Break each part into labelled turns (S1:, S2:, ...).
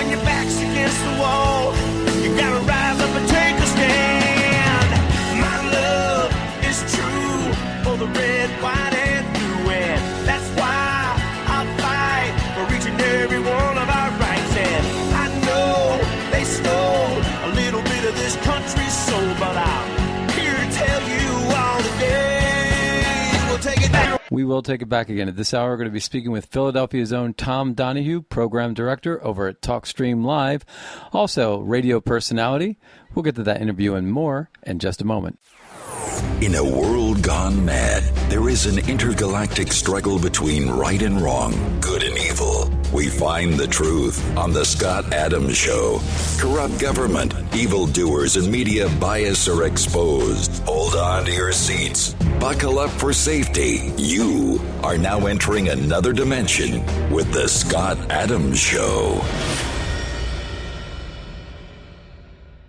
S1: when your back's against the wall, you gotta rise up and take a stand. My love is true for the red, white, and blue, and that's why I'll fight for each and every one of our rights. And I know they stole a little bit of this country's soul, but I'm here to tell you all today we'll take it back.
S2: We will take it back again. At this hour, we're going to be speaking with Philadelphia's own Tom Donahue, Program Director over at TalkStream Live, also radio personality. We'll get to that interview and more in just a moment.
S3: In a world gone mad, there is an intergalactic struggle between right and wrong, good and evil. We find the truth on The Scott Adams Show. Corrupt government, evildoers, and media bias are exposed. Hold on to your seats. Buckle up for safety. You are now entering another dimension with The Scott Adams Show.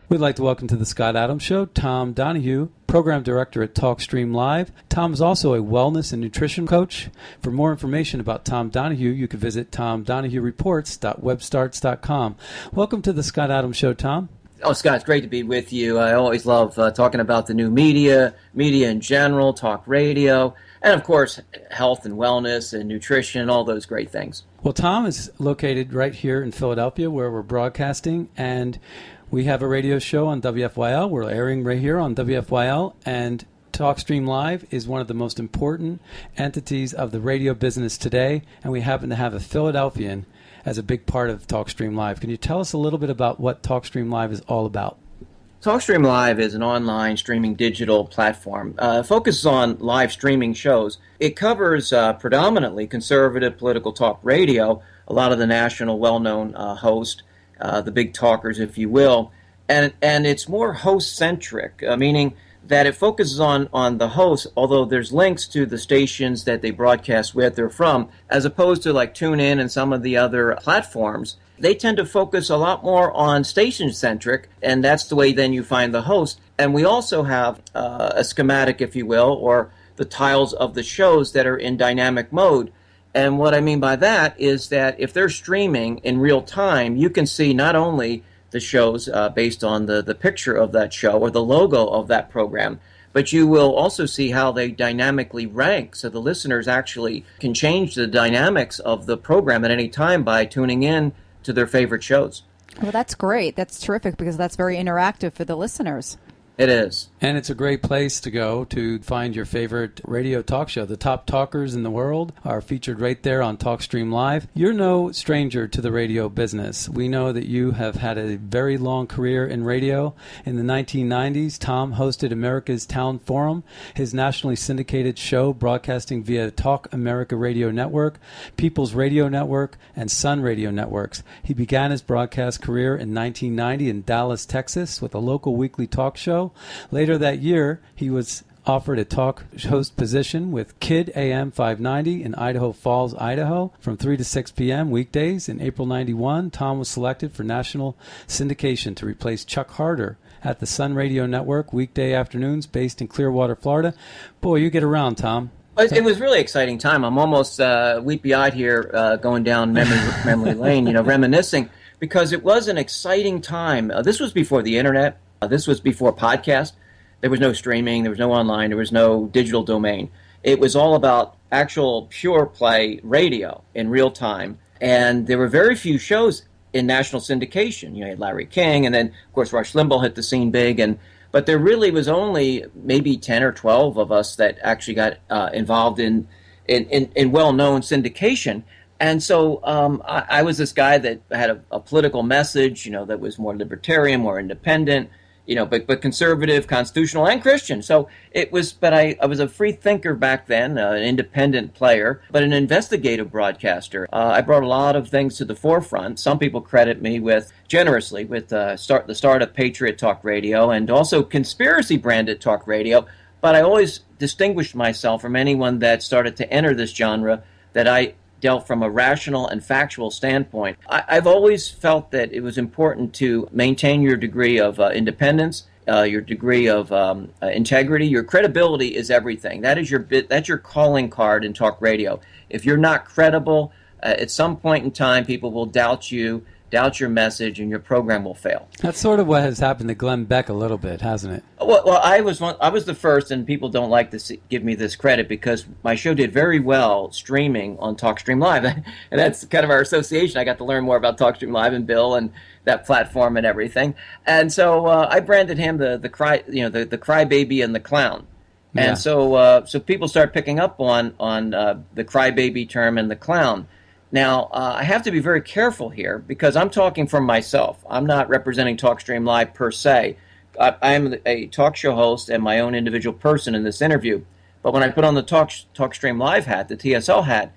S2: We'd like to welcome to the Scott Adams Show Tom Donahue, Program Director at TalkStream Live. Tom is also a wellness and nutrition coach. For more information about Tom Donahue, you can visit tomdonahuereports.webstarts.com. Welcome to the Scott Adams Show, Tom.
S4: Oh, Scott, it's great to be with you. I always love talking about the new media in general, talk radio, and, of course, health and wellness and nutrition, all those great things.
S2: Well, Tom is located right here in Philadelphia where we're broadcasting, and we have a radio show on WFYL. We're airing right here on WFYL, and TalkStream Live is one of the most important entities of the radio business today, and we happen to have a Philadelphian as a big part of TalkStream Live. Can you tell us a little bit about what TalkStream Live is all about?
S4: TalkStream Live is an online streaming digital platform. Focuses on live streaming shows. It covers predominantly conservative political talk radio, a lot of the national well-known hosts, the big talkers, if you will, and it's more host-centric, meaning that it focuses on the host, although there's links to the stations that they broadcast with or from, as opposed to like TuneIn and some of the other platforms. They tend to focus a lot more on station-centric, and that's the way then you find the host. And we also have a schematic, if you will, or the tiles of the shows that are in dynamic mode. And what I mean by that is that if they're streaming in real time, you can see not only the shows based on the picture of that show or the logo of that program, but you will also see how they dynamically rank. So the listeners actually can change the dynamics of the program at any time by tuning in to their favorite shows.
S5: Well, that's great. That's terrific because that's very interactive for the listeners.
S4: It is.
S2: And it's a great place to go to find your favorite radio talk show. The top talkers in the world are featured right there on TalkStream Live. You're no stranger to the radio business. We know that you have had a very long career in radio. In the 1990s, Tom hosted America's Town Forum, his nationally syndicated show broadcasting via Talk America Radio Network, People's Radio Network, and Sun Radio Networks. He began his broadcast career in 1990 in Dallas, Texas, with a local weekly talk show. Later that year, he was offered a talk host position with KID AM 590 in Idaho Falls, Idaho, from 3 to 6 p.m. weekdays. In April 91, Tom was selected for national syndication to replace Chuck Harder at the Sun Radio Network, weekday afternoons, based in Clearwater, Florida. Boy, you get around, Tom.
S4: It was a really exciting time. I'm almost weepy-eyed here going down memory lane, reminiscing, because it was an exciting time. This was before the Internet. This was before podcast. There was no streaming. There was no online. There was no digital domain. It was all about actual pure play radio in real time. And there were very few shows in national syndication. You had Larry King, and then, of course, Rush Limbaugh hit the scene big. But there really was only maybe 10 or 12 of us that actually got involved in well-known syndication. And so I was this guy that had a political message, that was more libertarian, more independent, but conservative, constitutional, and Christian. So it was, but I was a free thinker back then, an independent player, but an investigative broadcaster. I brought a lot of things to the forefront. Some people credit me generously with the start of Patriot Talk Radio and also conspiracy-branded talk radio. But I always distinguished myself from anyone that started to enter this genre, that I dealt from a rational and factual standpoint. I've always felt that it was important to maintain your degree of independence, your degree of integrity. Your credibility is everything. That's your calling card in talk radio. If you're not credible, at some point in time, people will doubt you, doubt your message, and your program will fail.
S2: That's sort of what has happened to Glenn Beck a little bit, hasn't it?
S4: Well, I was the first, and people don't like to give me this credit because my show did very well streaming on TalkStream Live, and that's kind of our association. I got to learn more about TalkStream Live and Bill and that platform and everything, and so I branded him the crybaby and the clown. And
S2: Yeah.
S4: so people start picking up on the crybaby term and the clown. Now, I have to be very careful here because I'm talking for myself. I'm not representing TalkStream Live per se. I am a talk show host and my own individual person in this interview. But when I put on the TalkStream Live hat, the TSL hat,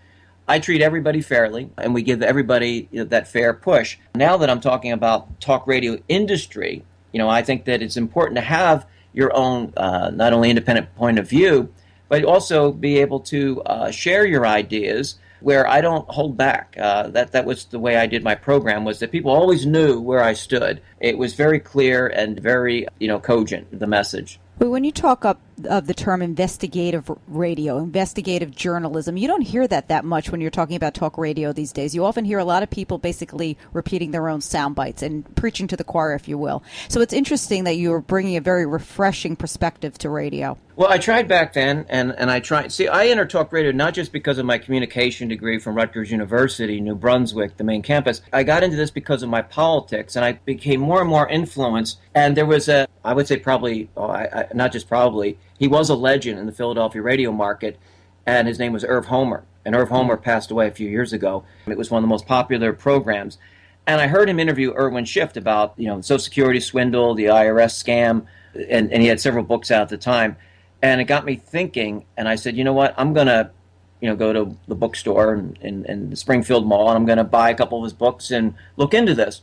S4: I treat everybody fairly, and we give everybody that fair push. Now that I'm talking about talk radio industry, I think that it's important to have your own not only independent point of view, but also be able to share your ideas where I don't hold back. That was the way I did my program, was that people always knew where I stood. It was very clear and very cogent, the message.
S5: But when you talk of the term investigative radio, investigative journalism, you don't hear that much when you're talking about talk radio these days. You often hear a lot of people basically repeating their own sound bites and preaching to the choir, if you will. So it's interesting that you're bringing a very refreshing perspective to radio.
S4: Well, I tried back then, and I tried. See, I entered talk radio not just because of my communication degree from Rutgers University, New Brunswick, the main campus. I got into this because of my politics, and I became more and more influenced. And there was I would say probably, not just probably, he was a legend in the Philadelphia radio market, and his name was Irv Homer. And Irv Homer passed away a few years ago. It was one of the most popular programs. And I heard him interview Irwin Schiff about, Social Security swindle, the IRS scam, and he had several books out at the time. And it got me thinking, and I said, you know what, I'm going to, go to the bookstore in the Springfield Mall, and I'm going to buy a couple of his books and look into this.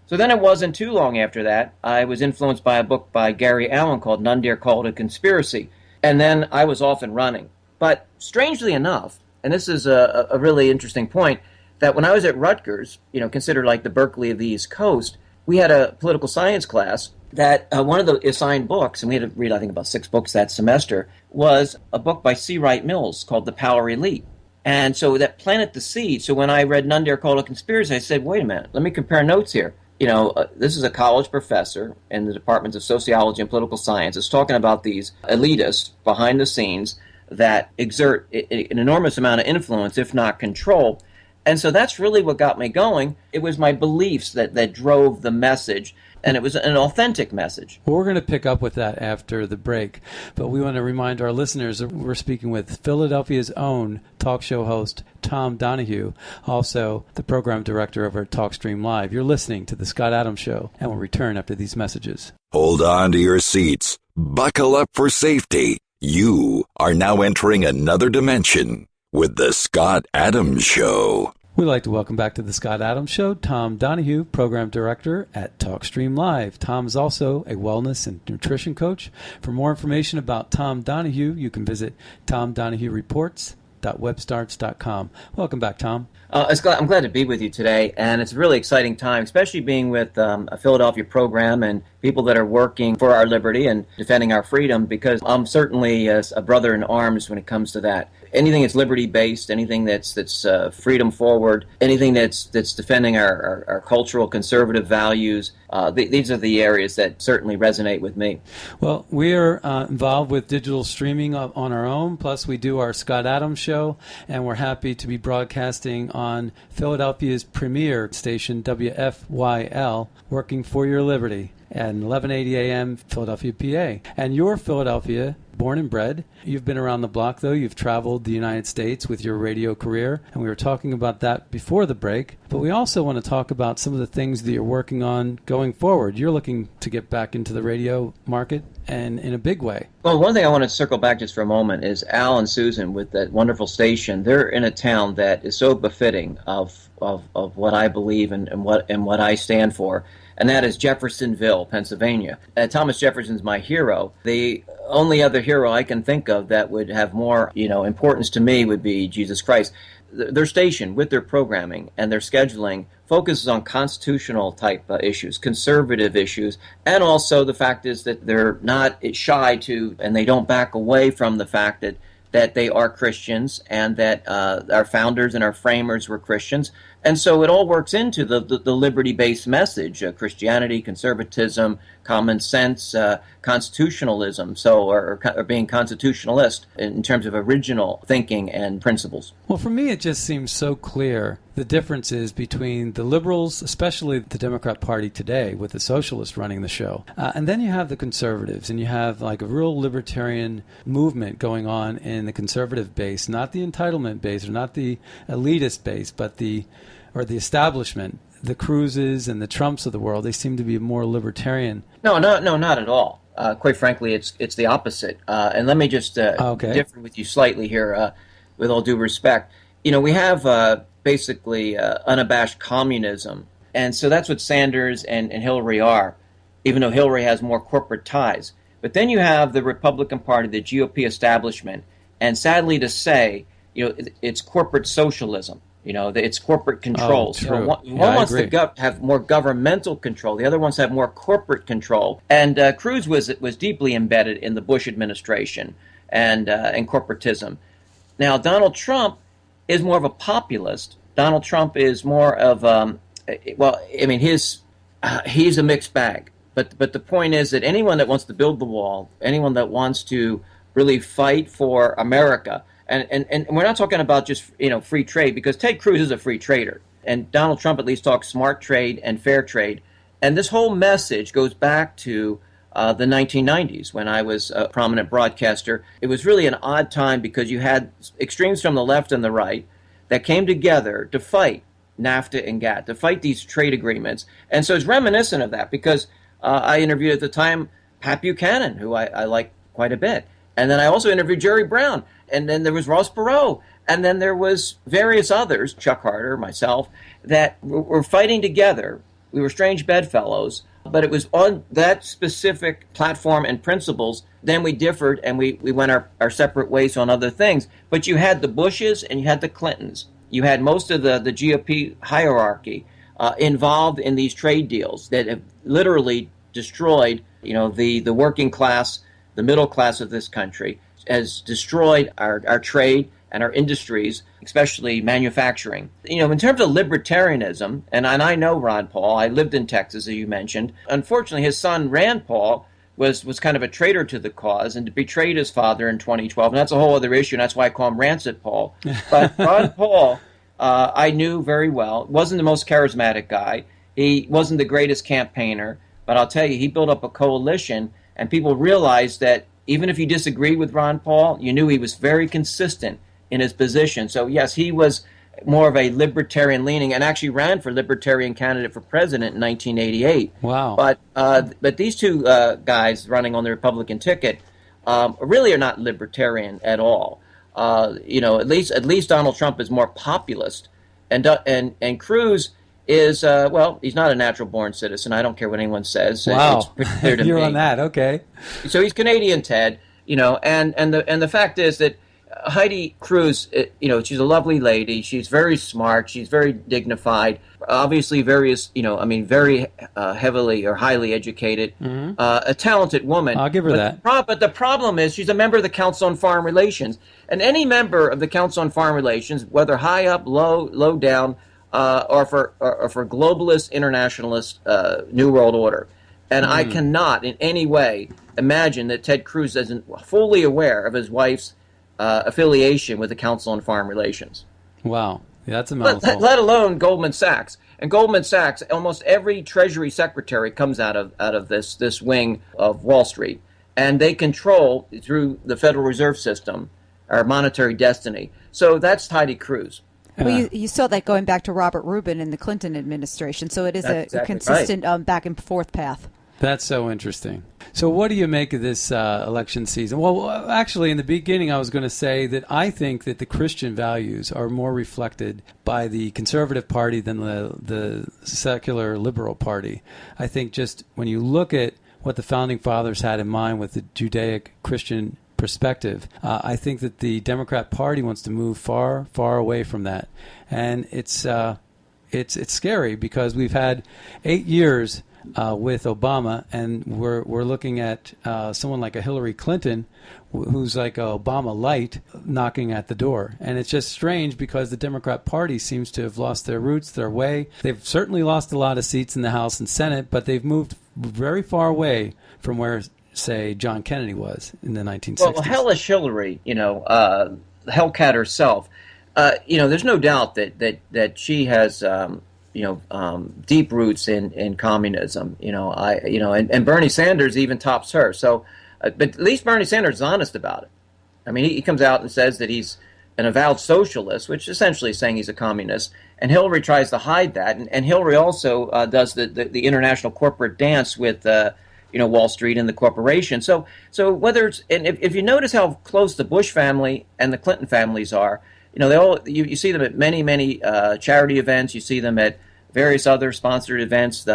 S4: So then it wasn't too long after that, I was influenced by a book by Gary Allen called None Dare Call It a Conspiracy. And then I was off and running. But strangely enough, and this is a really interesting point, that when I was at Rutgers, considered like the Berkeley of the East Coast, we had a political science class that one of the assigned books, and we had to read, I think, about 6 books that semester, was a book by C. Wright Mills called The Power Elite. And so that planted the seed. So when I read None Dare Call It a Conspiracy, I said, wait a minute, let me compare notes here. This is a college professor in the departments of sociology and political science is talking about these elitists behind the scenes that exert an enormous amount of influence, if not control. And so that's really what got me going. It was my beliefs that drove the message, and it was an authentic message.
S2: Well, we're going to pick up with that after the break, but we want to remind our listeners that we're speaking with Philadelphia's own talk show host, Tom Donahue, also the program director over at TalkStream Live. You're listening to The Scott Adams Show, and we'll return after these messages.
S3: Hold on to your seats. Buckle up for safety. You are now entering another dimension with The Scott Adams Show.
S2: We'd like to welcome back to The Scott Adams Show, Tom Donahue, Program Director at TalkStream Live. Tom is also a wellness and nutrition coach. For more information about Tom Donahue, you can visit tomdonahuereports.webstarts.com. Welcome back, Tom.
S4: Scott, I'm glad to be with you today, and it's a really exciting time, especially being with a Philadelphia program and people that are working for our liberty and defending our freedom, because I'm certainly a brother in arms when it comes to that. Anything that's liberty-based, anything that's freedom forward, anything that's defending our cultural conservative values, these are the areas that certainly resonate with me.
S2: Well, we are involved with digital streaming on our own, plus we do our Scott Adams Show, and we're happy to be broadcasting on Philadelphia's premier station, WFYL, Working for Your Liberty, at 1180 a.m. Philadelphia, PA. And you're Philadelphia, born and bred. You've been around the block, though. You've traveled the United States with your radio career, and we were talking about that before the break. But we also want to talk about some of the things that you're working on going forward. You're looking to get back into the radio market, and in a big way.
S4: Well, one thing I want to circle back just for a moment is Al and Susan with that wonderful station. They're in a town that is so befitting of what I believe and what I stand for, and that is Jeffersonville, Pennsylvania. Thomas Jefferson's my hero. The only other hero I can think of that would have more, importance to me would be Jesus Christ. Their station, with their programming and their scheduling, focuses on constitutional type issues, conservative issues, and also the fact is that they're not shy to, and they don't back away from the fact that they are Christians and that our founders and our framers were Christians, And so it all works into the liberty-based message: Christianity, conservatism, common sense, constitutionalism. Or being constitutionalist in terms of original thinking and principles.
S2: Well, for me, it just seems so clear the differences between the liberals, especially the Democrat Party today, with the socialists running the show, and then you have the conservatives, and you have like a real libertarian movement going on in the conservative base, not the entitlement base or not the elitist base, but the establishment. The Cruzes and the Trumps of the world, they seem to be more libertarian.
S4: No, not at all. Quite frankly, it's the opposite. And let me just differ with you slightly here, with all due respect. We have basically unabashed communism, and so that's what Sanders and Hillary are, even though Hillary has more corporate ties. But then you have the Republican Party, the GOP establishment, and sadly to say, it's corporate socialism. It's corporate control.
S2: True.
S4: One wants to have more governmental control. The other wants to have more corporate control. And Cruz was deeply embedded in the Bush administration and corporatism. Now, Donald Trump is more of a populist. Donald Trump is more of he's a mixed bag. But the point is that anyone that wants to build the wall, anyone that wants to really fight for America. And we're not talking about just free trade, because Ted Cruz is a free trader, and Donald Trump at least talks smart trade and fair trade. And this whole message goes back to the 1990s when I was a prominent broadcaster. It was really an odd time because you had extremes from the left and the right that came together to fight NAFTA and GATT, to fight these trade agreements. And so it's reminiscent of that, because I interviewed at the time Pat Buchanan, who I like quite a bit. And then I also interviewed Jerry Brown. And then there was Ross Perot. And then there was various others, Chuck Harder, myself, that were fighting together. We were strange bedfellows, but it was on that specific platform and principles. Then we differed, and we went our separate ways on other things. But you had the Bushes and you had the Clintons. You had most of the GOP hierarchy involved in these trade deals that have literally destroyed, the working class, the middle class of this country, has destroyed our trade and our industries, especially manufacturing. In terms of libertarianism, and I know Ron Paul, I lived in Texas, as you mentioned. Unfortunately, his son, Rand Paul, was kind of a traitor to the cause and betrayed his father in 2012. And that's a whole other issue, and that's why I call him Rancid Paul. But Ron Paul, I knew very well, wasn't the most charismatic guy. He wasn't the greatest campaigner. But I'll tell you, he built up a coalition, and people realized that even if you disagreed with Ron Paul, you knew he was very consistent in his position. So, yes, he was more of a libertarian leaning and actually ran for libertarian candidate for president in 1988.
S2: Wow.
S4: But these two guys running on the Republican ticket really are not libertarian at all. At least Donald Trump is more populist. And Cruz is, he's not a natural-born citizen. I don't care what anyone says.
S2: Wow.
S4: It's pretty clear to
S2: You're
S4: me.
S2: on that, okay.
S4: So he's Canadian, Ted, and the fact is that Heidi Cruz, she's a lovely lady. She's very smart. She's very dignified. Obviously, very heavily or highly educated. Mm-hmm. A talented woman.
S2: I'll give her that.
S4: But the problem is she's a member of the Council on Foreign Relations. And any member of the Council on Foreign Relations, whether high up, low down, or for globalist, internationalist, New World Order. And I cannot in any way imagine that Ted Cruz isn't fully aware of his wife's affiliation with the Council on Foreign Relations.
S2: Wow. Yeah, that's a mouthful.
S4: Let alone Goldman Sachs. And Goldman Sachs, almost every Treasury Secretary comes out of this wing of Wall Street. And they control, through the Federal Reserve System, our monetary destiny. So that's Heidi Cruz.
S5: Well, you saw that going back to Robert Rubin in the Clinton administration. So it is a consistent back and forth path.
S2: That's so interesting. So what do you make of this election season? Well, actually, in the beginning, I was going to say that I think that the Christian values are more reflected by the Conservative Party than the secular Liberal Party. I think just when you look at what the Founding Fathers had in mind with the Judaic Christian perspective, I think that the Democrat Party wants to move far, far away from that. And it's scary because we've had 8 years with Obama, and we're looking at someone like a Hillary Clinton, who's like a Obama light, knocking at the door. And it's just strange because the Democrat Party seems to have lost their roots, their way. They've certainly lost a lot of seats in the House and Senate, but they've moved very far away from where, say, John Kennedy was in the 1960s.
S4: Well, hellish Hillary, Hellcat herself. There's no doubt that she has, deep roots in communism. And Bernie Sanders even tops her. So, but at least Bernie Sanders is honest about it. I mean, he comes out and says that he's an avowed socialist, which essentially is saying he's a communist. And Hillary tries to hide that. And Hillary also does the international corporate dance with Wall Street and the corporation. So whether it's, and if you notice how close the Bush family and the Clinton families are, they all, you see them at many charity events. You see them at various other sponsored events.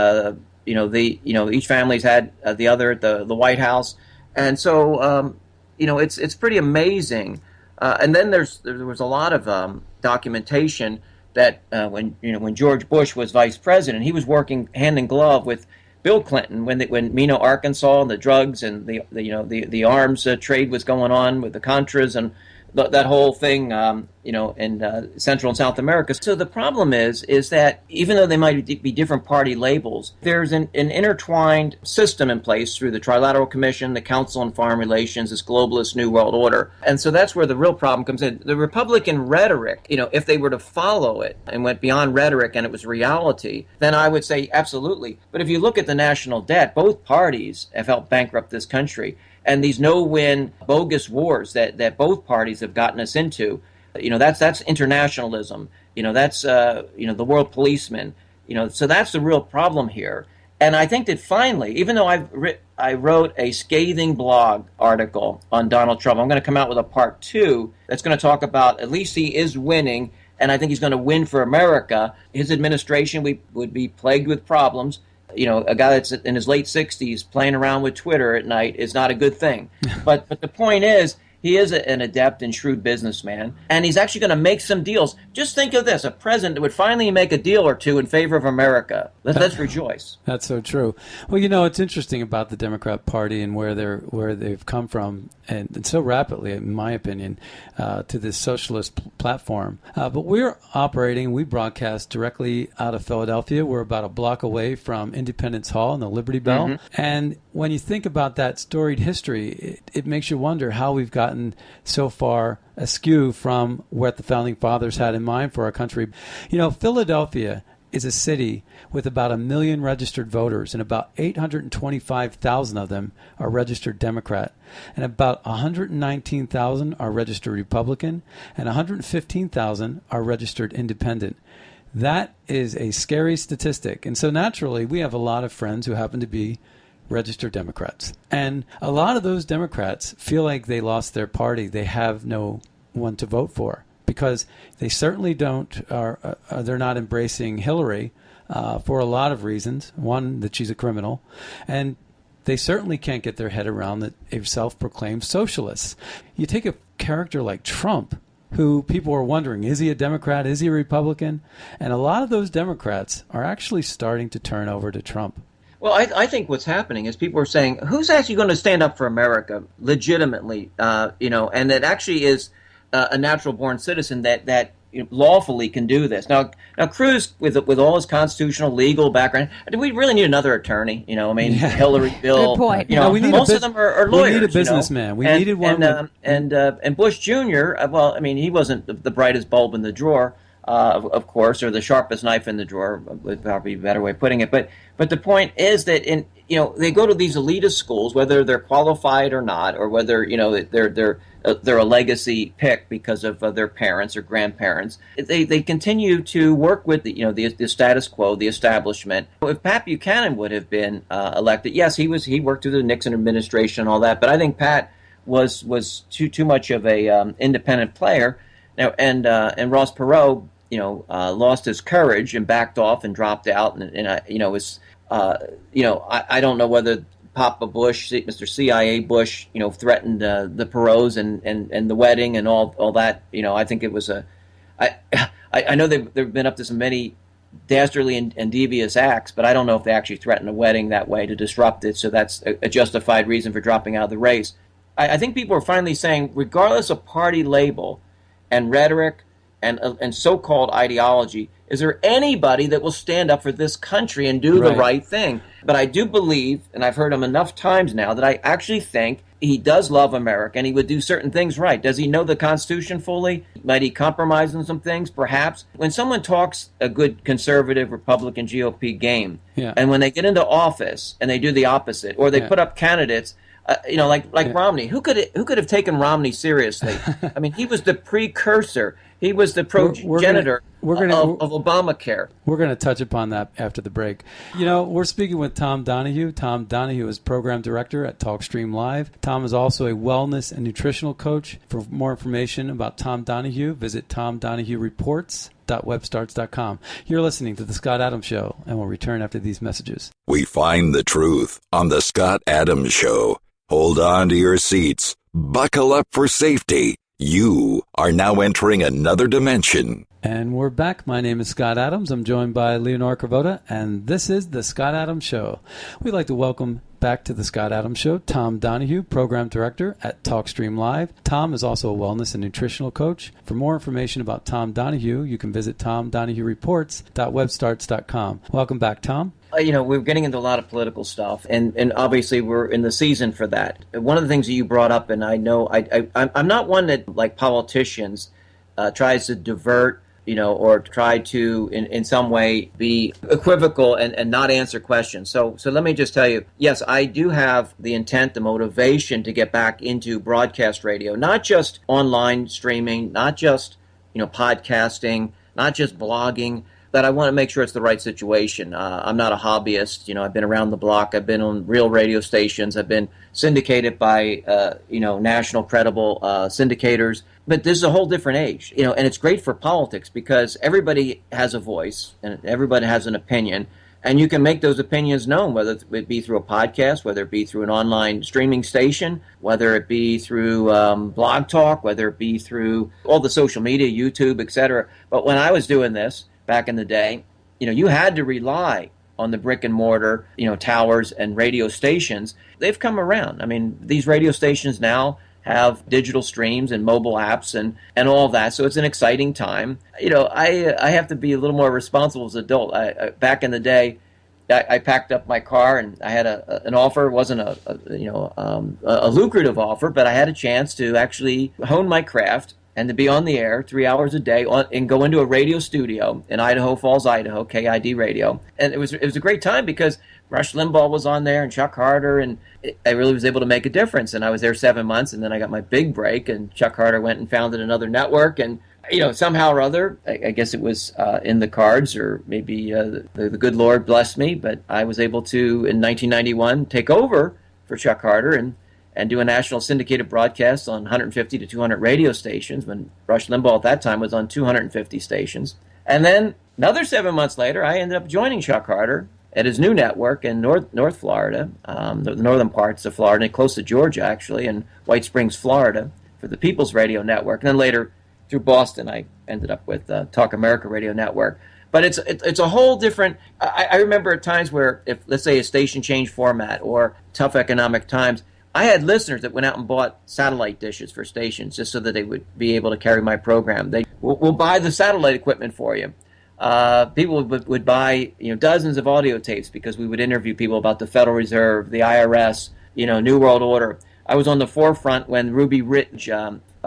S4: Each family's had the other at the White House, and so it's pretty amazing. And then there was a lot of documentation that when George Bush was vice president, he was working hand in glove with Bill Clinton when Meno, Arkansas, and the drugs and the arms trade was going on with the Contras and that whole thing, in Central and South America. So the problem is that even though they might be different party labels, there's an intertwined system in place through the Trilateral Commission, the Council on Foreign Relations, this globalist New World Order. And so that's where the real problem comes in. The Republican rhetoric, if they were to follow it and went beyond rhetoric and it was reality, then I would say absolutely. But if you look at the national debt, both parties have helped bankrupt this country. And these no-win bogus wars that both parties have gotten us into, that's internationalism. That's the world policeman. So that's the real problem here. And I think that finally, even though I wrote a scathing blog article on Donald Trump, I'm going to come out with a part 2 that's going to talk about at least he is winning, and I think he's going to win for America. His administration would be plagued with problems. A guy that's in his late 60s playing around with Twitter at night is not a good thing. But the point is, he is an adept and shrewd businessman, and he's actually going to make some deals. Just think of this, a president would finally make a deal or two in favor of America. Let's rejoice.
S2: That's so true. Well, it's interesting about the Democrat Party and where they've come from, and so rapidly, in my opinion, to this socialist platform. But we broadcast directly out of Philadelphia. We're about a block away from Independence Hall and the Liberty Bell. Mm-hmm. And when you think about that storied history, it makes you wonder how we've gotten so far askew from what the Founding Fathers had in mind for our country. Philadelphia is a city with about 1 million registered voters, and about 825,000 of them are registered Democrat, and about 119,000 are registered Republican, and 115,000 are registered Independent. That is a scary statistic. And so naturally, we have a lot of friends who happen to be registered Democrats. And a lot of those Democrats feel like they lost their party. They have no one to vote for because they certainly they're not embracing Hillary for a lot of reasons. One, that she's a criminal. And they certainly can't get their head around that a self-proclaimed socialist. You take a character like Trump, who people are wondering, is he a Democrat? Is he a Republican? And a lot of those Democrats are actually starting to turn over to Trump.
S4: Well, I think what's happening is people are saying, who's actually going to stand up for America legitimately, and that actually is a natural-born citizen that lawfully can do this. Now Cruz, with all his constitutional legal background, do we really need another attorney? Hillary, Bill.
S5: Good point.
S4: Most of them are lawyers.
S2: We need a businessman. We needed one.
S4: And Bush Jr. He wasn't the brightest bulb in the drawer. Of course, or the sharpest knife in the drawer would probably be a better way of putting it. But the point is that they go to these elitist schools, whether they're qualified or not, or whether they're a legacy pick because of their parents or grandparents. They continue to work with the status quo, the establishment. If Pat Buchanan would have been elected, yes, he worked through the Nixon administration and all that, but I think Pat was too much of a independent player. Now, and Ross Perot, lost his courage and backed off and dropped out, I don't know whether Papa Bush, Mr. CIA Bush, threatened the Perots and the wedding and all that. I think it was I know they've been up to some many dastardly and devious acts, but I don't know if they actually threatened a wedding that way to disrupt it, so that's a justified reason for dropping out of the race. I think people are finally saying, regardless of party label and rhetoric and so-called ideology, is there anybody that will stand up for this country and do the right thing? But I do believe, and I've heard him enough times now, that I actually think he does love America and he would do certain things right. Does he know the Constitution fully? Might he compromise on some things? Perhaps. When someone talks a good conservative, Republican, GOP game, and when they get into office and they do the opposite, or they put up candidates, like Romney. Who could have taken Romney seriously? I mean, he was the precursor. He was the progenitor of Obamacare.
S2: We're going to touch upon that after the break. We're speaking with Tom Donahue. Tom Donahue is program director at TalkStream Live. Tom is also a wellness and nutritional coach. For more information about Tom Donahue, visit tomdonahuereports.webstarts.com. You're listening to The Scott Adams Show, and we'll return after these messages.
S3: We find the truth on The Scott Adams Show. Hold on to your seats. Buckle up for safety. You are now entering another dimension.
S2: And we're back. My name is Scott Adams. I'm joined by Leonore Cravota, and this is The Scott Adams Show. We'd like to welcome back to The Scott Adams Show Tom Donahue, Program Director at TalkStream Live. Tom is also a wellness and nutritional coach. For more information about Tom Donahue, you can visit tomdonahuereports.webstarts.com. Welcome back, Tom.
S4: We're getting into a lot of political stuff, and obviously we're in the season for that. One of the things that you brought up, and I know I'm not one that, like politicians, tries to divert, or try to in some way be equivocal and not answer questions. So let me just tell you, yes, I do have the intent, the motivation to get back into broadcast radio, not just online streaming, not just podcasting, not just blogging. That I want to make sure it's the right situation. I'm not a hobbyist. I've been around the block. I've been on real radio stations. I've been syndicated by, national credible syndicators. But this is a whole different age, and it's great for politics because everybody has a voice and everybody has an opinion. And you can make those opinions known, whether it be through a podcast, whether it be through an online streaming station, whether it be through Blog Talk, whether it be through all the social media, YouTube, etc. But when I was doing this, back in the day, you had to rely on the brick and mortar, towers and radio stations. They've come around. I mean, these radio stations now have digital streams and mobile apps and all of that. So it's an exciting time. I have to be a little more responsible as an adult. Back in the day, I packed up my car and I had an offer. It wasn't a lucrative offer, but I had a chance to actually hone my craft and to be on the air 3 hours a day and go into a radio studio in Idaho Falls, Idaho, KID radio. And it was a great time because Rush Limbaugh was on there and Chuck Harder, and I really was able to make a difference. And I was there 7 months, and then I got my big break, and Chuck Harder went and founded another network. And, somehow or other, I guess it was in the cards, or maybe the good Lord blessed me, but I was able to, in 1991, take over for Chuck Harder and do a national syndicated broadcast on 150 to 200 radio stations when Rush Limbaugh at that time was on 250 stations. And then another 7 months later, I ended up joining Chuck Harder at his new network in North Florida, the northern parts of Florida, close to Georgia, actually, in White Springs, Florida, for the People's Radio Network. And then later, through Boston, I ended up with Talk America Radio Network. But it's a whole different. I remember at times where, if let's say a station changed format or tough economic times, I had listeners that went out and bought satellite dishes for stations just so that they would be able to carry my program. They will buy the satellite equipment for you. People would buy dozens of audio tapes because we would interview people about the Federal Reserve, the IRS, New World Order. I was on the forefront when Ruby Ridge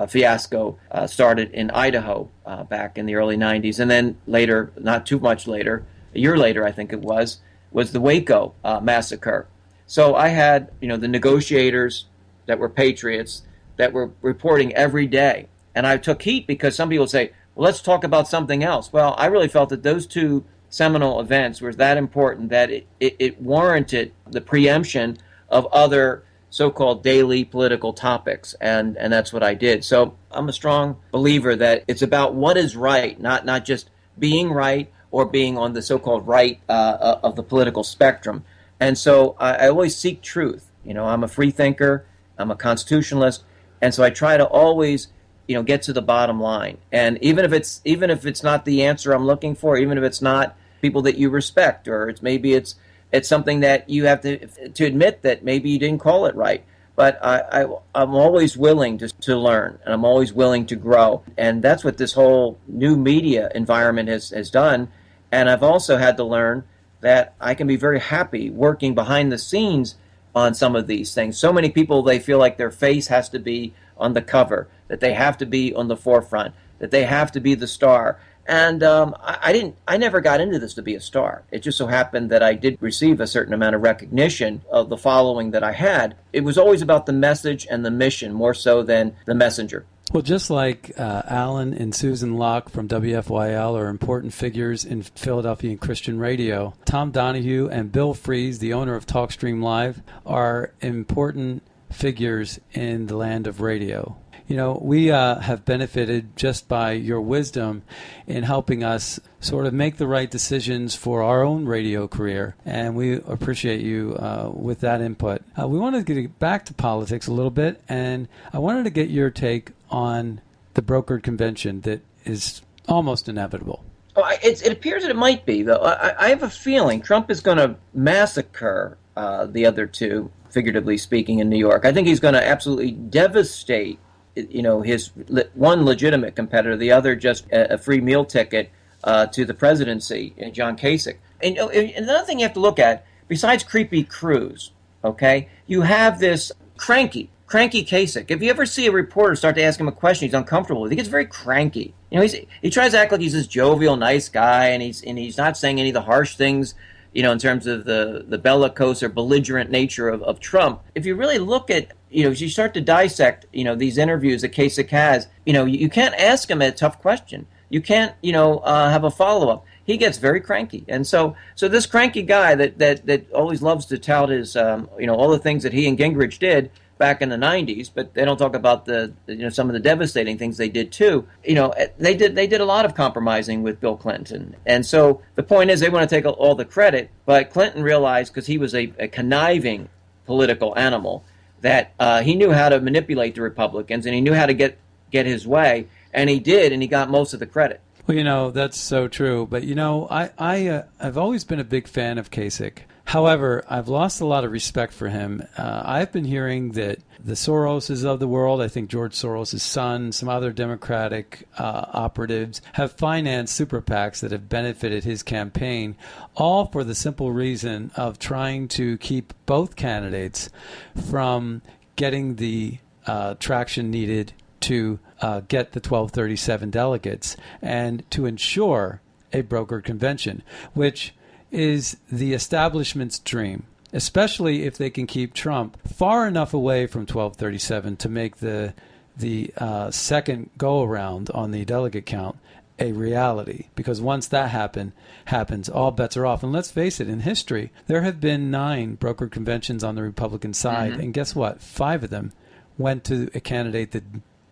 S4: fiasco started in Idaho back in the early 90s. And then later, not too much later, a year later I think it was the Waco massacre. So I had, the negotiators that were patriots that were reporting every day. And I took heat because some people say, well, let's talk about something else. Well, I really felt that those two seminal events were that important that it warranted the preemption of other so-called daily political topics. And that's what I did. So I'm a strong believer that it's about what is right, not just being right or being on the so-called right of the political spectrum. And so I always seek truth. I'm a free thinker. I'm a constitutionalist. And so I try to always, get to the bottom line. And even if it's not the answer I'm looking for, even if it's not, people that you respect, or it's something that you have to admit that maybe you didn't call it right. But I'm always willing to learn, and I'm always willing to grow. And that's what this whole new media environment has done. And I've also had to learn that I can be very happy working behind the scenes on some of these things. So many people, they feel like their face has to be on the cover, that they have to be on the forefront, that they have to be the star. And I never got into this to be a star. It just so happened that I did receive a certain amount of recognition of the following that I had. It was always about the message and the mission more so than the messenger.
S2: Well, just like Alan and Susan Locke from WFYL are important figures in Philadelphia and Christian radio, Tom Donahue and Bill Fries, the owner of TalkStream Live, are important figures in the land of radio. You know, we have benefited just by your wisdom in helping us sort of make the right decisions for our own radio career, and we appreciate you with that input. We wanted to get back to politics a little bit, and I wanted to get your take on the brokered convention that is almost inevitable.
S4: Oh, it appears that it might be, though. I have a feeling Trump is going to massacre the other two, figuratively speaking, in New York. I think he's going to absolutely devastate, you know, his one legitimate competitor, the other just a free meal ticket to the presidency, John Kasich. And another thing you have to look at, besides creepy Cruz, okay, you have this cranky Kasich. If you ever see a reporter start to ask him a question he's uncomfortable with, he gets very cranky. You know, he tries to act like he's this jovial, nice guy, and he's not saying any of the harsh things, you know, in terms of the bellicose or belligerent nature of Trump. If you really look at, you know, as you start to dissect, you know, these interviews that Kasich has, you know, you can't ask him a tough question. You can't, you know, have a follow-up. He gets very cranky. And so this cranky guy that always loves to tout his, you know, all the things that he and Gingrich did back in the 90s, but they don't talk about some of the devastating things they did too. You know, they did a lot of compromising with Bill Clinton. And so the point is they want to take all the credit, but Clinton realized, because he was a conniving political animal, that he knew how to manipulate the Republicans, and he knew how to get his way, and he did, and he got most of the credit.
S2: Well, you know, that's so true. But, you know, I've always been a big fan of Kasich. However, I've lost a lot of respect for him. I've been hearing that the Soroses of the world, I think George Soros' son, some other Democratic operatives, have financed super PACs that have benefited his campaign, all for the simple reason of trying to keep both candidates from getting the traction needed to get the 1237 delegates and to ensure a brokered convention, which is the establishment's dream, especially if they can keep Trump far enough away from 1237 to make the second go-around on the delegate count a reality. Because once that happens, all bets are off. And let's face it, in history, there have been 9 brokered conventions on the Republican side,
S4: Mm-hmm.
S2: and guess what? 5 of them went to a candidate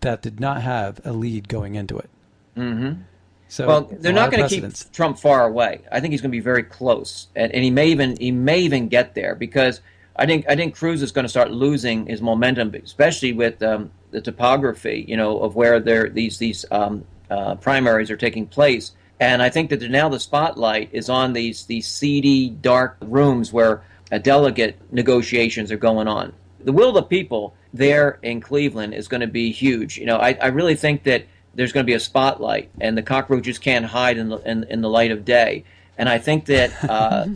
S2: that did not have a lead going into it.
S4: Mm-hmm.
S2: So,
S4: well, they're not going to keep Trump far away. I think he's going to be very close, and he may even get there, because I think Cruz is going to start losing his momentum, especially with the topography, you know, of where these primaries are taking place. And I think that now the spotlight is on these seedy, dark rooms where delegate negotiations are going on. The will of the people there in Cleveland is going to be huge. You know, I really think that there's going to be a spotlight, and the cockroaches can't hide in the light of day. And I think that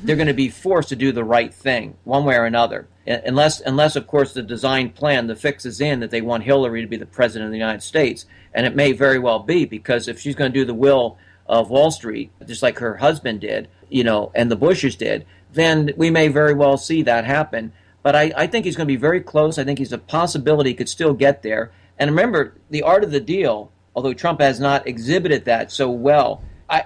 S4: they're going to be forced to do the right thing, one way or another, unless of course the design plan, the fix is in that they want Hillary to be the president of the United States. And it may very well be, because if she's going to do the will of Wall Street, just like her husband did, you know, and the Bushes did, then we may very well see that happen. But I think he's going to be very close. I think he's a possibility he could still get there. And remember, the art of the deal, although Trump has not exhibited that so well,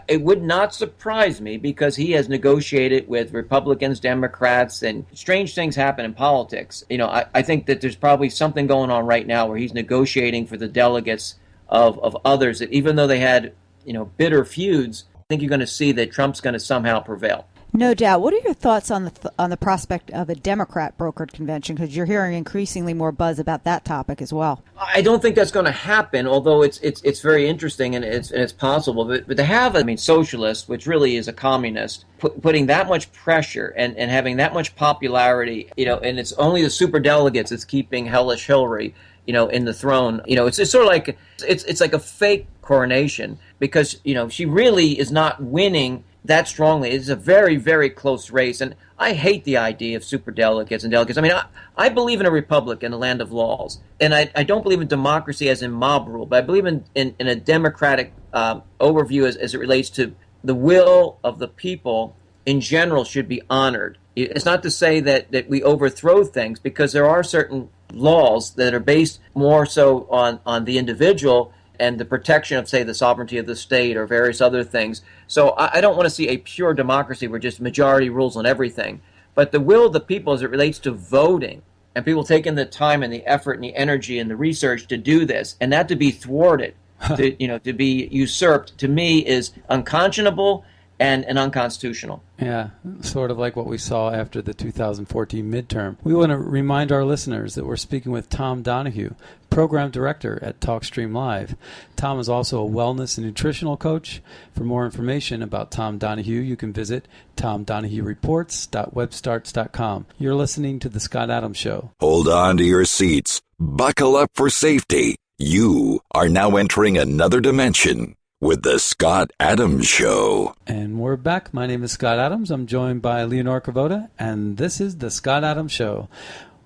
S4: it would not surprise me, because he has negotiated with Republicans, Democrats, and strange things happen in politics. You know, I think that there's probably something going on right now where he's negotiating for the delegates of others that, even though they had, you know, bitter feuds, I think you're going to see that Trump's going to somehow prevail.
S5: No doubt. What are your thoughts on the prospect of a Democrat brokered convention? Because you're hearing increasingly more buzz about that topic as well.
S4: I don't think that's going to happen, although it's very interesting and it's possible. But to have, socialist, which really is a communist, putting that much pressure and having that much popularity, and it's only the superdelegates that's keeping hellish Hillary, in the throne. It's sort of like it's like a fake coronation because she really is not winning that strongly. It's a very, very close race, and I hate the idea of superdelegates and delegates. I mean, I believe in a republic in a land of laws, and I don't believe in democracy as in mob rule, but I believe in a democratic overview as it relates to the will of the people in general should be honored. It's not to say that we overthrow things, because there are certain laws that are based more so on the individual and the protection of, say, the sovereignty of the state or various other things. So I don't want to see a pure democracy where just majority rules on everything. But the will of the people as it relates to voting, and people taking the time and the effort and the energy and the research to do this, and that to be thwarted, to be usurped, to me is unconscionable and unconstitutional.
S2: Yeah, sort of like what we saw after the 2014 midterm. We want to remind our listeners that we're speaking with Tom Donahue, Program Director at TalkStream Live. Tom is also a wellness and nutritional coach. For more information about Tom Donahue, you can visit tomdonahuereports.webstarts.com. You're listening to The Scott Adams Show.
S3: Hold on to your seats. Buckle up for safety. You are now entering another dimension with The Scott Adams Show.
S2: And we're back. My name is Scott Adams. I'm joined by Leonore Kavoda, and this is The Scott Adams Show.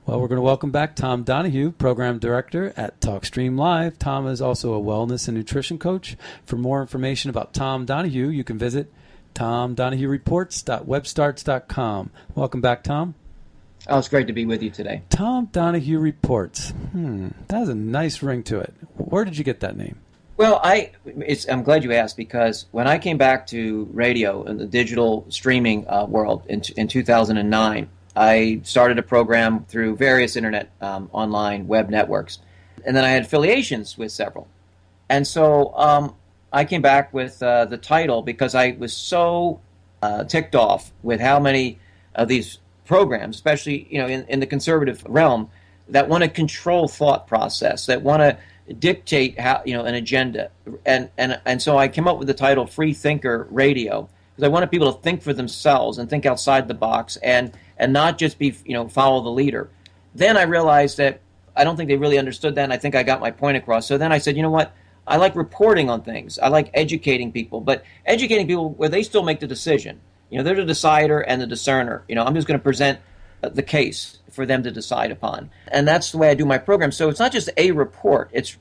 S2: Well, we're going to welcome back Tom Donahue, Program Director at TalkStream Live. Tom is also a wellness and nutrition coach. For more information about Tom Donahue, you can visit tomdonahuereports.webstarts.com. Welcome back, Tom.
S4: Oh, it's great to be with you today.
S2: Tom Donahue Reports. That has a nice ring to it. Where did you get that name?
S4: Well, I'm glad you asked, because when I came back to radio and the digital streaming world in 2009, I started a program through various internet online web networks, and then I had affiliations with several. And so I came back with the title because I was so ticked off with how many of these programs, especially in the conservative realm, that want to control thought process, that want to dictate how an agenda, and so I came up with the title Free Thinker Radio, because I wanted people to think for themselves and think outside the box and not just be follow the leader. Then I realized that I don't think they really understood that, and I think I got my point across. So then I said, you know what? I like reporting on things. I like educating people, but educating people where they still make the decision. They're the decider and the discerner. I'm just going to present the case for them to decide upon. And that's the way I do my program. So it's not just a report. It's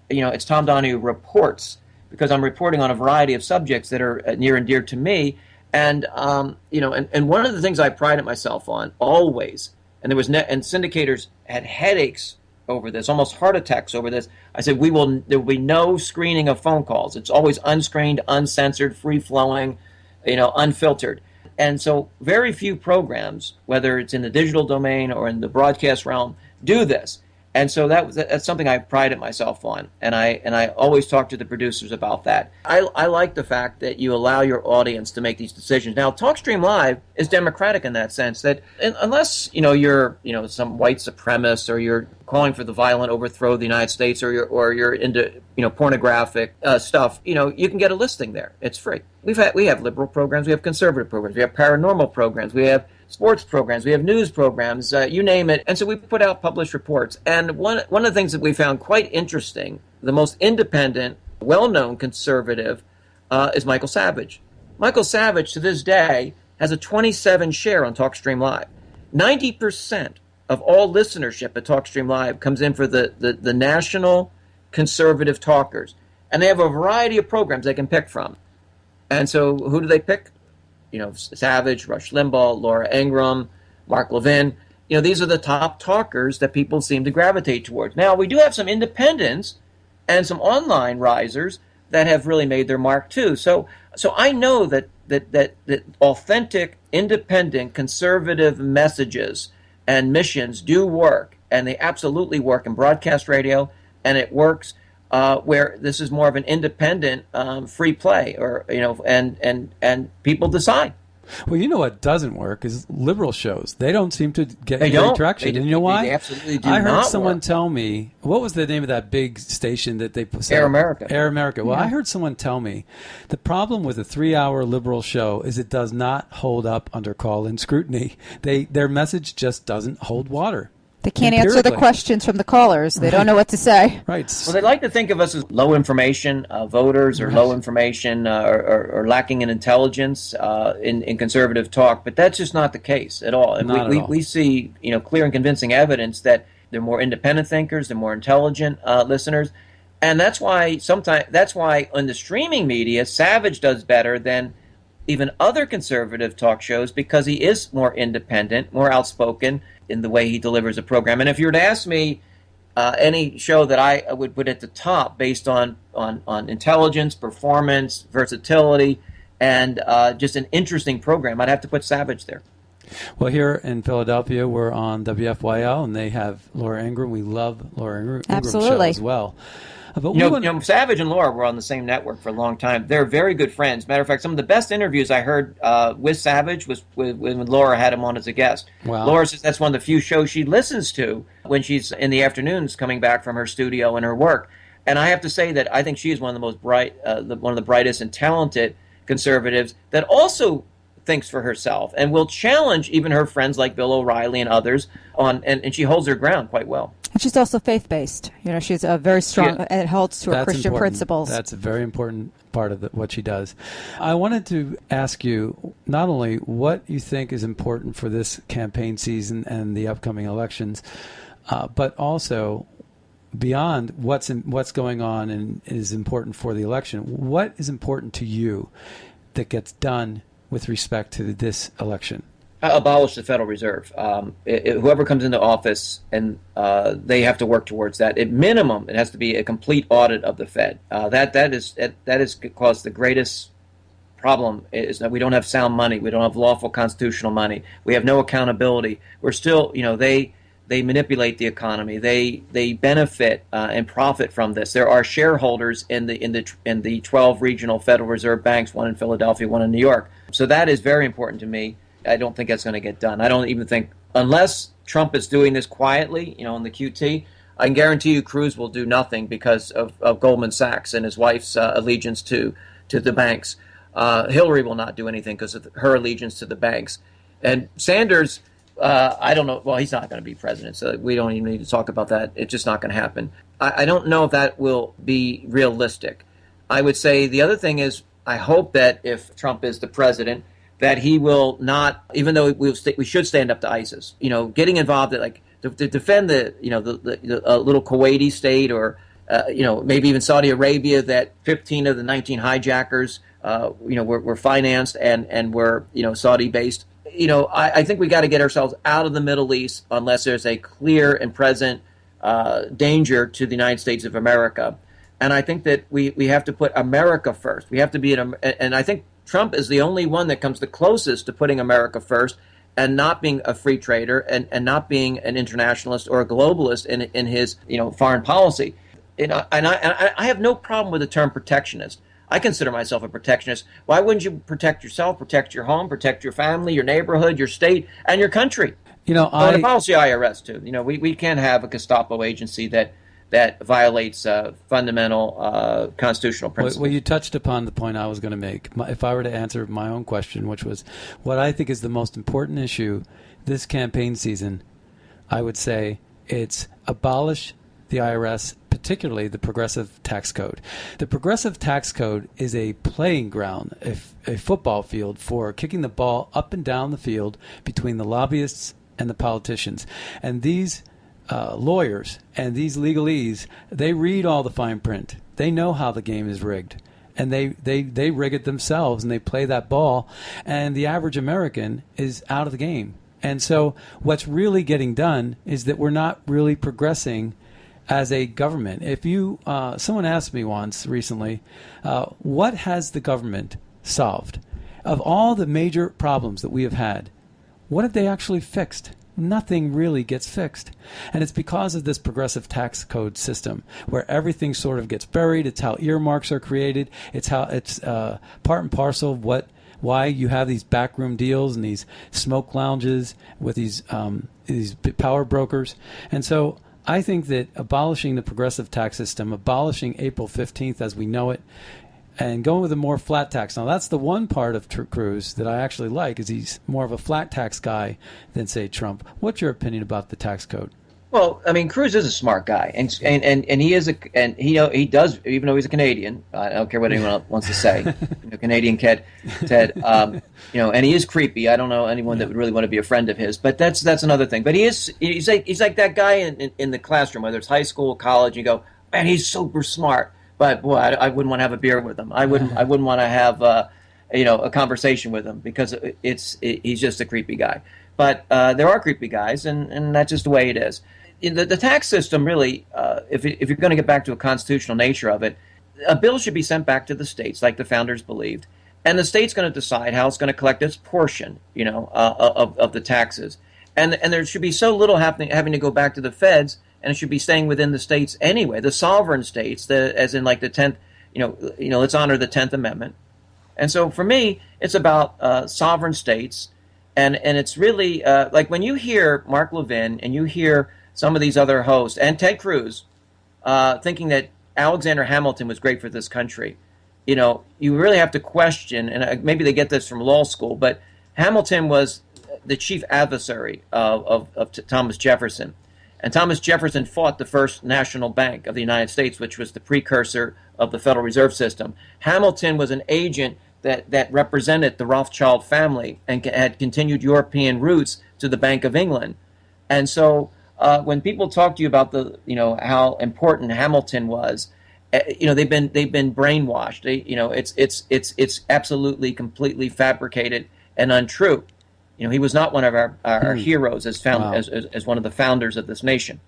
S4: Tom Donahue Reports, because I'm reporting on a variety of subjects that are near and dear to me. And and one of the things I prided myself on always, and there was and syndicators had headaches over this, almost heart attacks over this. I said there will be no screening of phone calls. It's always unscreened, uncensored, free flowing, unfiltered. And so very few programs, whether it's in the digital domain or in the broadcast realm, do this. And so that's something I prided myself on, and I always talk to the producers about that. I like the fact that you allow your audience to make these decisions. Now, TalkStream Live is democratic in that sense, that unless you're some white supremacist, or you're calling for the violent overthrow of the United States, or you're into pornographic stuff, you can get a listing there. It's free. We have liberal programs, we have conservative programs, we have paranormal programs, we have sports programs, we have news programs, you name it. And so we put out published reports. And one of the things that we found quite interesting, the most independent, well-known conservative is Michael Savage. Michael Savage, to this day, has a 27 share on TalkStream Live. 90% of all listenership at TalkStream Live comes in for the national conservative talkers. And they have a variety of programs they can pick from. And so who do they pick? Savage, Rush Limbaugh, Laura Ingraham, Mark Levin. These are the top talkers that people seem to gravitate towards. Now, we do have some independents and some online risers that have really made their mark too. So I know that authentic, independent, conservative messages and missions do work, and they absolutely work in broadcast radio, and it works where this is more of an independent free play, or and people decide.
S2: Well, you know what doesn't work is liberal shows. They don't seem to get
S4: They
S2: any
S4: don't.
S2: traction.
S4: They
S2: And you know why?
S4: They absolutely do
S2: I heard
S4: not
S2: someone
S4: work.
S2: tell me, what was the name of that big station that they set
S4: Air
S2: up?
S4: America.
S2: Air America. Well,
S5: Yeah.
S2: I heard someone tell me the problem with a 3-hour liberal show is it does not hold up under call-in scrutiny. Their message just doesn't hold water.
S5: They can't answer the
S2: Empirically.
S5: questions from the callers. They don't know what to say.
S2: Right.
S4: Well, they like to think of us as low information voters, or low information, or lacking in intelligence in conservative talk, but that's just not the case at all. And
S2: Not at all.
S4: we see clear and convincing evidence that they're more independent thinkers, they're more intelligent listeners, and that's why in the streaming media, Savage does better than even other conservative talk shows, because he is more independent, more outspoken in the way he delivers a program. And if you were to ask me any show that I would put at the top based on intelligence, performance, versatility, and just an interesting program, I'd have to put Savage there.
S2: Well, here in Philadelphia, we're on WFYL, and they have Laura Ingraham. We love Laura Ingram's show
S5: Absolutely.
S2: as well. But
S4: You know, Savage and Laura were on the same network for a long time. They're very good friends. Matter of fact, some of the best interviews I heard with Savage was when Laura had him on as a guest.
S2: Wow.
S4: Laura says that's one of the few shows she listens to when she's in the afternoons coming back from her studio and her work. And I have to say that I think she is one of the most one of the brightest and talented conservatives that also thinks for herself and will challenge even her friends like Bill O'Reilly and others and she holds her ground quite well.
S5: And she's also faith-based. She's a very strong, and holds to her
S2: That's
S5: Christian
S2: important.
S5: principles.
S2: That's a very important part of what she does. I wanted to ask you not only what you think is important for this campaign season and the upcoming elections, but also beyond what's going on and is important for the election. What is important to you that gets done with respect to this election?
S4: Abolish the Federal Reserve. Whoever comes into office, and they have to work towards that. At minimum, it has to be a complete audit of the Fed. That is caused the greatest problem is that we don't have sound money. We don't have lawful constitutional money. We have no accountability. We're still, they manipulate the economy. They benefit and profit from this. There are shareholders in the 12 regional Federal Reserve banks, one in Philadelphia, one in New York. So that is very important to me. I don't think that's going to get done. I don't even think, unless Trump is doing this quietly, in the QT, I can guarantee you Cruz will do nothing because of Goldman Sachs and his wife's allegiance to the banks. Hillary will not do anything because of her allegiance to the banks. And Sanders, I don't know. Well, he's not going to be president, so we don't even need to talk about that. It's just not going to happen. I don't know if that will be realistic. I would say the other thing is, I hope that if Trump is the president, that he will not, even though we should stand up to ISIS, getting involved to defend the little Kuwaiti state, or maybe even Saudi Arabia, that 15 of the 19 hijackers were financed and were Saudi based. I think we got to get ourselves out of the Middle East unless there's a clear and present danger to the United States of America. And I think that we have to put America first. We have to be and I think Trump is the only one that comes the closest to putting America first and not being a free trader and not being an internationalist or a globalist in his foreign policy. And I have no problem with the term protectionist. I consider myself a protectionist. Why wouldn't you protect yourself, protect your home, protect your family, your neighborhood, your state, and your country? And the policy IRS too. We can't have a Gestapo agency that violates fundamental constitutional principles.
S2: Well, you touched upon the point I was going to make. If I were to answer my own question, which was what I think is the most important issue this campaign season, I would say it's abolish the IRS, particularly the progressive tax code. The progressive tax code is a playing ground, a football field for kicking the ball up and down the field between the lobbyists and the politicians. And these lawyers and these legalese, they read all the fine print. They know how the game is rigged. And they rig it themselves, and they play that ball. And the average American is out of the game. And so what's really getting done is that we're not really progressing as a government. If you, someone asked me once recently, what has the government solved? Of all the major problems that we have had, what have they actually fixed? Nothing really gets fixed. And it's because of this progressive tax code system where everything sort of gets buried. It's how earmarks are created. It's how it's part and parcel of what why you have these backroom deals and these smoke lounges with these power brokers. And so I think that abolishing the progressive tax system, abolishing April 15th as we know it, and going with a more flat tax. Now, that's the one part of Cruz that I actually like, is he's more of a flat tax guy than, say, Trump. What's your opinion about the tax code?
S4: Well, I mean, Cruz is a smart guy, and he is he does, even though he's a Canadian. I don't care what anyone else wants to say. Canadian kid, Ted. And he is creepy. I don't know anyone that would really want to be a friend of his, but that's another thing. But he's like that guy in the classroom, whether it's high school, college. You go, man, he's super smart, but boy, I wouldn't want to have a beer with him. I wouldn't want to have a conversation with him, because he's just a creepy guy. But there are creepy guys, and that's just the way it is. The tax system, really, if you're going to get back to a constitutional nature of it, a bill should be sent back to the states, like the founders believed, and the state's going to decide how it's going to collect its portion, of the taxes, and there should be so little having to go back to the feds, and it should be staying within the states anyway, the sovereign states, as in like the 10th, let's honor the 10th Amendment, and so for me, it's about sovereign states, and it's really like when you hear Mark Levin and you hear some of these other hosts, and Ted Cruz, thinking that Alexander Hamilton was great for this country. You really have to question, and maybe they get this from law school, but Hamilton was the chief adversary of Thomas Jefferson. And Thomas Jefferson fought the first national bank of the United States, which was the precursor of the Federal Reserve System. Hamilton was an agent that represented the Rothschild family and had continued European roots to the Bank of England. And so when people talk to you about how important Hamilton was, they've been brainwashed. It's absolutely completely fabricated and untrue. He was not one of our heroes as one of the founders of this nation.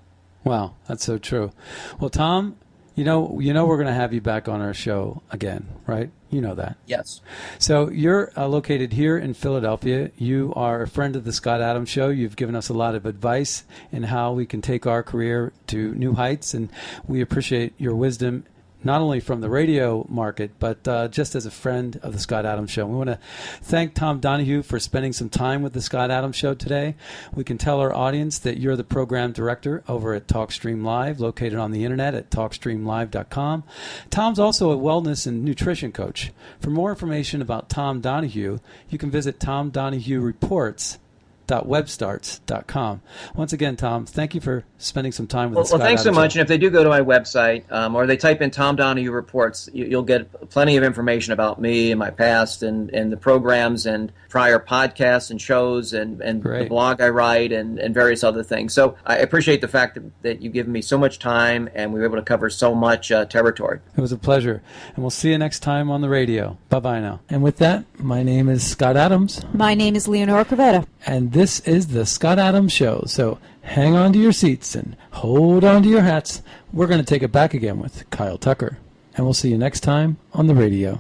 S2: Wow, that's so true. Well, Tom, we're going to have you back on our show again, right? You know that.
S4: Yes.
S2: So you're located here in Philadelphia. You are a friend of the Scott Adams Show. You've given us a lot of advice in how we can take our career to new heights, and we appreciate your wisdom, not only from the radio market, but just as a friend of the Scott Adams Show. We want to thank Tom Donahue for spending some time with the Scott Adams Show today. We can tell our audience that you're the program director over at TalkStream Live, located on the internet at TalkStreamLive.com. Tom's also a wellness and nutrition coach. For more information about Tom Donahue, you can visit TomDonahueReports.webstarts.com. Once again, Tom, thank you for spending some time with us.
S4: Well, thanks so much. And if they do go to my website or they type in Tom Donahue Reports, you'll get plenty of information about me and my past and the programs and prior podcasts and shows and the blog I write and various other things. So I appreciate the fact that you've given me so much time and we were able to cover so much territory.
S2: It was a pleasure. And we'll see you next time on the radio. Bye-bye now. And with that, my name is Scott Adams.
S5: My name is Leonora Cravetta.
S2: And this is the Scott Adams Show. So hang on to your seats and hold on to your hats. We're going to take it back again with Kyle Tucker. And we'll see you next time on the radio.